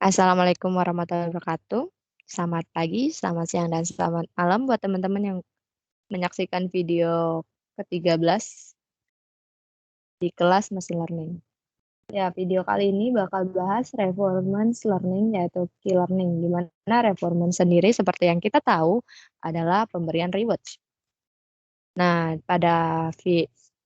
Assalamualaikum warahmatullahi wabarakatuh. Selamat pagi, selamat siang, dan selamat malam buat teman-teman yang menyaksikan video ke-13 di kelas Machine Learning. Ya, video kali ini bakal bahas performance learning yaitu key learning, di mana performance sendiri seperti yang kita tahu adalah pemberian reward. Nah, pada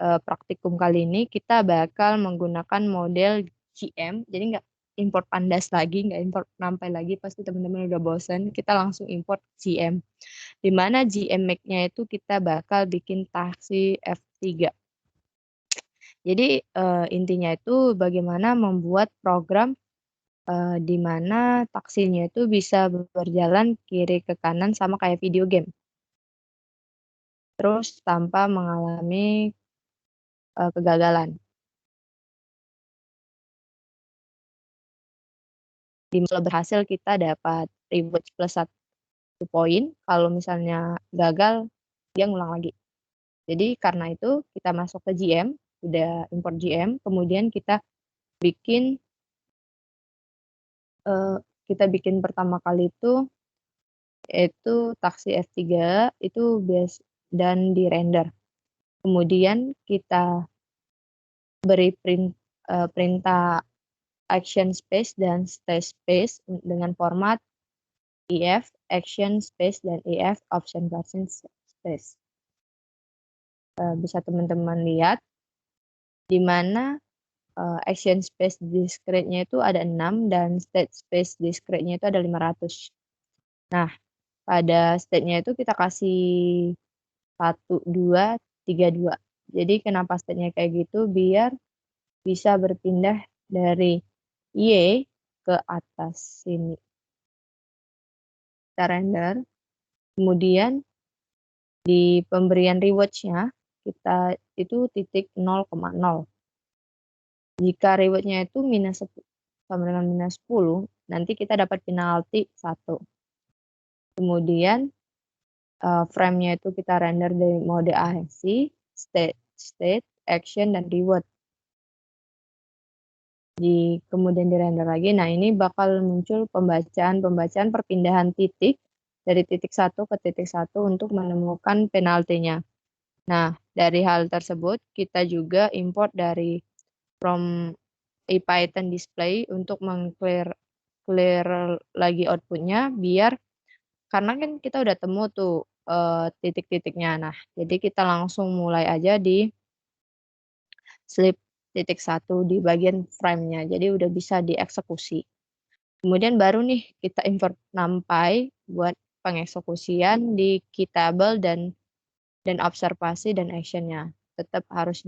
praktikum kali ini kita bakal menggunakan model GM, jadi nggak import pandas lagi, nggak import NumPy lagi, pasti teman-teman udah bosan. Kita langsung import GM, di mana GM make-nya itu kita bakal bikin taksi F3. Jadi intinya itu bagaimana membuat program di mana taksinya itu bisa berjalan kiri ke kanan sama kayak video game, terus tanpa mengalami kegagalan. Kalau berhasil kita dapat reward plus 1 poin, kalau misalnya gagal dia ngulang lagi. Jadi karena itu kita masuk ke GM, udah import GM, kemudian bikin kita bikin pertama kali itu yaitu taksi F3 itu dan di render. Kemudian kita beri perintah action space dan state space dengan format EF action space dan EF option version space. Bisa teman-teman lihat di mana action space discrete-nya itu ada 6 dan state space discrete-nya itu ada 500. Nah, pada state-nya itu kita kasih 1, 2, 3, 2. Jadi kenapa state-nya kayak gitu? Biar bisa berpindah dari Y ke atas sini. Kita render. Kemudian di pemberian reward-nya kita itu titik 0,0. Jika reward-nya itu sama dengan minus 10, nanti kita dapat penalti 1. Kemudian frame-nya itu kita render dari mode ASC, state, action, dan reward. Kemudian di render lagi. Nah, ini bakal muncul pembacaan perpindahan titik dari titik 1 ke titik 1 untuk menemukan penaltinya. Nah, dari hal tersebut kita juga import dari from IPython display untuk clear lagi outputnya, biar karena kan kita udah temu tuh titik-titiknya. Nah, jadi kita langsung mulai aja di slip titik 1 di bagian frame-nya. Jadi udah bisa dieksekusi. Kemudian baru nih kita import NumPy buat pengeksekusian di key table dan observasi dan action-nya. Tetap harus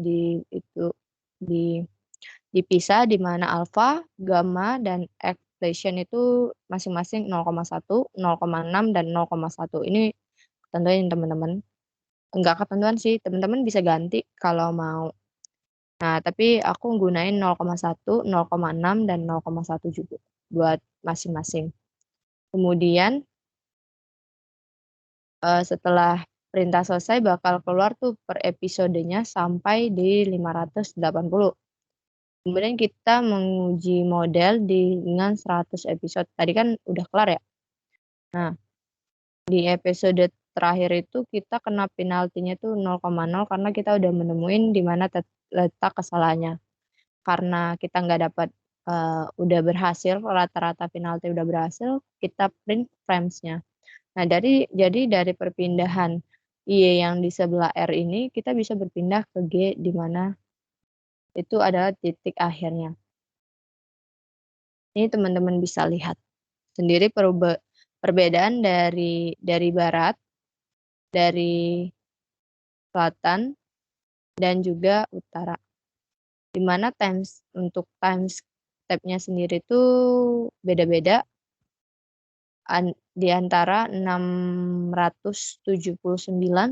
dipisah, di mana alpha, gamma, dan explosion itu masing-masing 0,1, 0,6, dan 0,1. Ini ketentuan teman-teman. Enggak ketentuan sih, teman-teman bisa ganti kalau mau. Nah, tapi aku gunain 0,1, 0,6, dan 0,1 juga buat masing-masing. Kemudian setelah perintah selesai bakal keluar tuh per episodenya sampai di 580. Kemudian kita menguji model dengan 100 episode. Tadi kan udah kelar ya. Nah, di episode terakhir itu kita kena penaltinya tuh 0,0 karena kita udah menemuin di mana letak kesalahannya. Karena kita nggak dapat udah berhasil, rata-rata penalti udah berhasil, kita print frames-nya. Nah, jadi dari perpindahan Y yang di sebelah R ini, kita bisa berpindah ke G di mana itu adalah titik akhirnya. Ini teman-teman bisa lihat sendiri perbedaan dari barat, dari selatan, dan juga utara. Di mana untuk time step-nya sendiri itu beda-beda di antara 679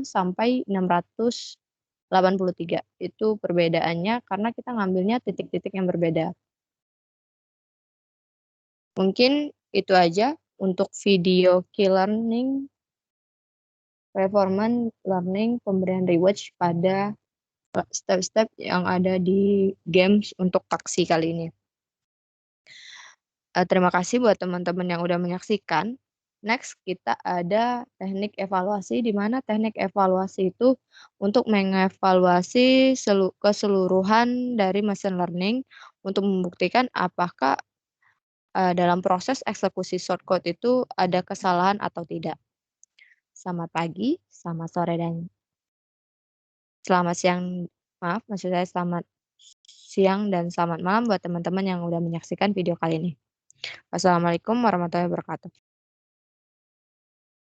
sampai 683. Itu perbedaannya karena kita ngambilnya titik-titik yang berbeda. Mungkin itu aja untuk video key learning, performance learning, pemberian reward pada step-step yang ada di games untuk taksi kali ini. Terima kasih buat teman-teman yang udah menyaksikan. Next kita ada teknik evaluasi, di mana teknik evaluasi itu untuk mengevaluasi keseluruhan dari machine learning untuk membuktikan apakah, dalam proses eksekusi shortcode itu ada kesalahan atau tidak. Selamat pagi, selamat sore, dan selamat siang, maaf maksud saya selamat siang dan selamat malam buat teman-teman yang udah menyaksikan video kali ini. Wassalamualaikum warahmatullahi wabarakatuh.